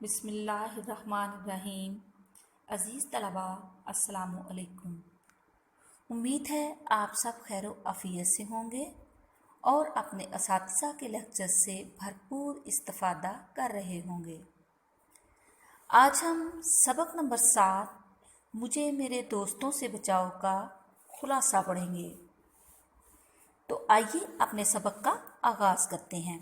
بسم اللہ الرحمن الرحیم۔ عزیز طلباء، السلام علیکم۔ امید ہے آپ سب خیر و عافیت سے ہوں گے اور اپنے اساتذہ کے لیکچر سے بھرپور استفادہ کر رہے ہوں گے۔ آج ہم سبق نمبر 7 مجھے میرے دوستوں سے بچاؤ کا خلاصہ پڑھیں گے۔ تو آئیے اپنے سبق کا آغاز کرتے ہیں۔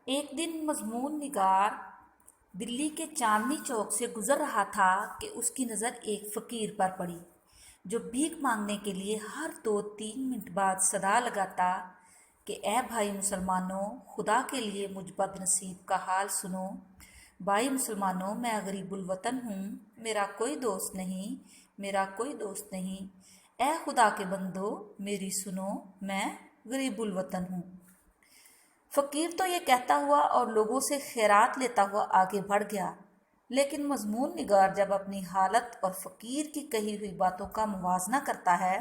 ایک دن مضمون نگار دلی کے چاندنی چوک سے گزر رہا تھا کہ اس کی نظر ایک فقیر پر پڑی جو بھیک مانگنے کے لیے ہر 2-3 منٹ بعد صدا لگاتا کہ اے بھائی مسلمانوں، خدا کے لیے مجھ بد نصیب کا حال سنو۔ بھائی مسلمانوں، میں غریب الوطن ہوں، میرا کوئی دوست نہیں، میرا کوئی دوست نہیں۔ اے خدا کے بندو میری سنو، میں غریب الوطن ہوں۔ فقیر تو یہ کہتا ہوا اور لوگوں سے خیرات لیتا ہوا آگے بڑھ گیا، لیکن مضمون نگار جب اپنی حالت اور فقیر کی کہی ہوئی باتوں کا موازنہ کرتا ہے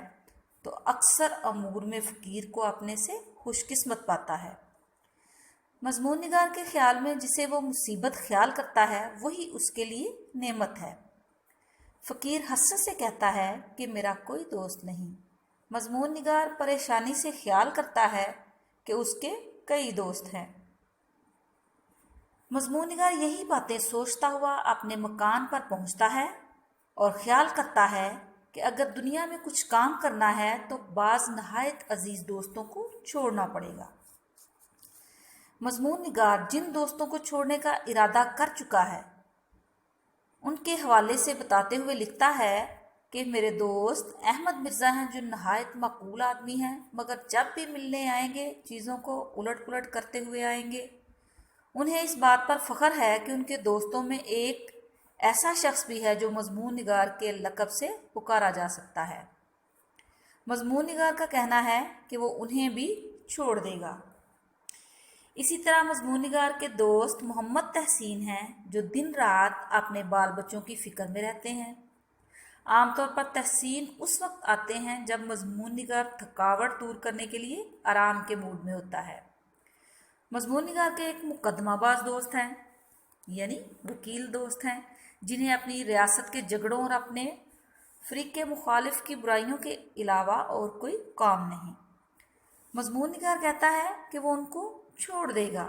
تو اکثر امور میں فقیر کو اپنے سے خوش قسمت پاتا ہے۔ مضمون نگار کے خیال میں جسے وہ مصیبت خیال کرتا ہے وہی اس کے لیے نعمت ہے۔ فقیر حسرت سے کہتا ہے کہ میرا کوئی دوست نہیں۔ مضمون نگار پریشانی سے خیال کرتا ہے کہ اس کے کئی دوست ہیں۔ مضمون نگار یہی باتیں سوچتا ہوا اپنے مکان پر پہنچتا ہے اور خیال کرتا ہے کہ اگر دنیا میں کچھ کام کرنا ہے تو بعض نہایت عزیز دوستوں کو چھوڑنا پڑے گا۔ مضمون نگار جن دوستوں کو چھوڑنے کا ارادہ کر چکا ہے ان کے حوالے سے بتاتے ہوئے لکھتا ہے کہ میرے دوست احمد مرزا ہیں جو نہایت معقول آدمی ہیں، مگر جب بھی ملنے آئیں گے چیزوں کو الٹ پلٹ کرتے ہوئے آئیں گے۔ انہیں اس بات پر فخر ہے کہ ان کے دوستوں میں ایک ایسا شخص بھی ہے جو مضمون نگار کے لقب سے پکارا جا سکتا ہے۔ مضمون نگار کا کہنا ہے کہ وہ انہیں بھی چھوڑ دے گا۔ اسی طرح مضمون نگار کے دوست محمد تحسین ہیں جو دن رات اپنے بال بچوں کی فکر میں رہتے ہیں۔ عام طور پر تحسین اس وقت آتے ہیں جب مضمون نگار تھکاوٹ دور کرنے کے لیے آرام کے موڈ میں ہوتا ہے۔ مضمون نگار کے ایک مقدمہ باز دوست ہیں، یعنی وکیل دوست ہیں، جنہیں اپنی ریاست کے جھگڑوں اور اپنے فریق مخالف کی برائیوں کے علاوہ اور کوئی کام نہیں۔ مضمون نگار کہتا ہے کہ وہ ان کو چھوڑ دے گا۔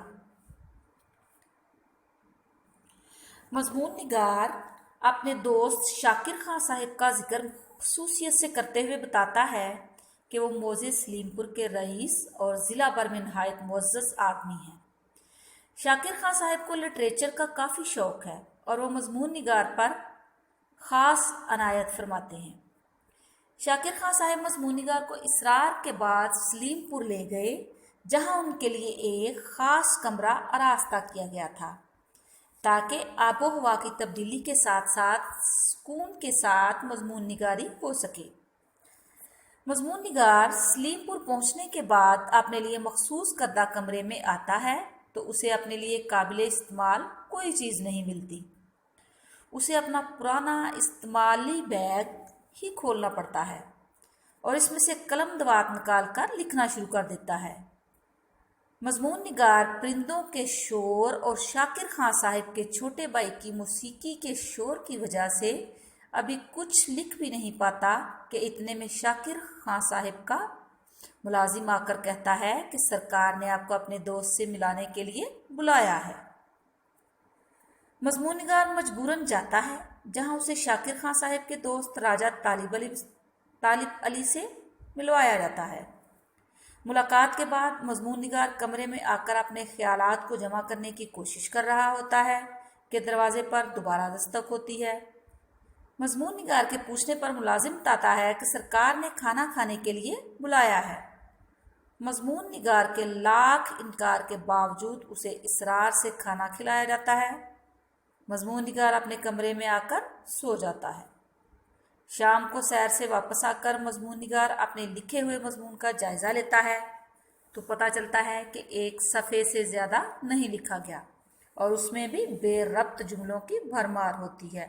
مضمون نگار اپنے دوست شاکر خان صاحب کا ذکر خصوصیت سے کرتے ہوئے بتاتا ہے کہ وہ موضع سلیم پور کے رئیس اور ضلع بھر میں نہایت معزز آدمی ہیں۔ شاکر خان صاحب کو لٹریچر کا کافی شوق ہے اور وہ مضمون نگار پر خاص عنایت فرماتے ہیں۔ شاکر خان صاحب مضمون نگار کو اسرار کے بعد سلیم پور لے گئے جہاں ان کے لیے ایک خاص کمرہ آراستہ کیا گیا تھا تاکہ آب و ہوا کی تبدیلی کے ساتھ ساتھ سکون کے ساتھ مضمون نگاری ہو سکے۔ مضمون نگار سلیم پور پہنچنے کے بعد اپنے لیے مخصوص کردہ کمرے میں آتا ہے تو اسے اپنے لیے قابل استعمال کوئی چیز نہیں ملتی۔ اسے اپنا پرانا استعمالی بیگ ہی کھولنا پڑتا ہے اور اس میں سے قلم دوات نکال کر لکھنا شروع کر دیتا ہے۔ مضمون نگار پرندوں کے شور اور شاکر خان صاحب کے چھوٹے بھائی کی موسیقی کے شور کی وجہ سے ابھی کچھ لکھ بھی نہیں پاتا کہ اتنے میں شاکر خان صاحب کا ملازم آ کر کہتا ہے کہ سرکار نے آپ کو اپنے دوست سے ملانے کے لیے بلایا ہے۔ مضمون نگار مجبوراً جاتا ہے جہاں اسے شاکر خان صاحب کے دوست راجہ طالب علی سے ملوایا جاتا ہے۔ ملاقات کے بعد مضمون نگار کمرے میں آ کر اپنے خیالات کو جمع کرنے کی کوشش کر رہا ہوتا ہے کہ دروازے پر دوبارہ دستک ہوتی ہے۔ مضمون نگار کے پوچھنے پر ملازم بتاتا ہے کہ سرکار نے کھانا کھانے کے لیے بلایا ہے۔ مضمون نگار کے لاکھ انکار کے باوجود اسے اصرار سے کھانا کھلایا جاتا ہے۔ مضمون نگار اپنے کمرے میں آ کر سو جاتا ہے۔ شام کو سیر سے واپس آ کر مضمون نگار اپنے لکھے ہوئے مضمون کا جائزہ لیتا ہے تو پتہ چلتا ہے کہ ایک صفحے سے زیادہ نہیں لکھا گیا اور اس میں بھی بے ربط جملوں کی بھرمار ہوتی ہے۔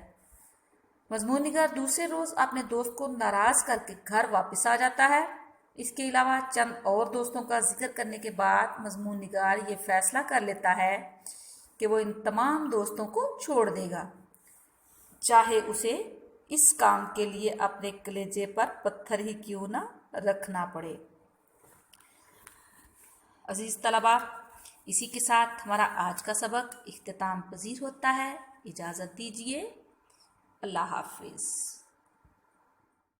مضمون نگار دوسرے روز اپنے دوست کو ناراض کر کے گھر واپس آ جاتا ہے اس کے علاوہ چند اور دوستوں کا ذکر کرنے کے بعد مضمون نگار یہ فیصلہ کر لیتا ہے کہ وہ ان تمام دوستوں کو چھوڑ دے گا، چاہے اسے اس کام کے لیے اپنے کلیجے پر پتھر ہی کیوں نہ رکھنا پڑے۔ عزیز طلباء، اسی کے ساتھ ہمارا آج کا سبق اختتام پذیر ہوتا ہے۔ اجازت دیجیے، اللہ حافظ۔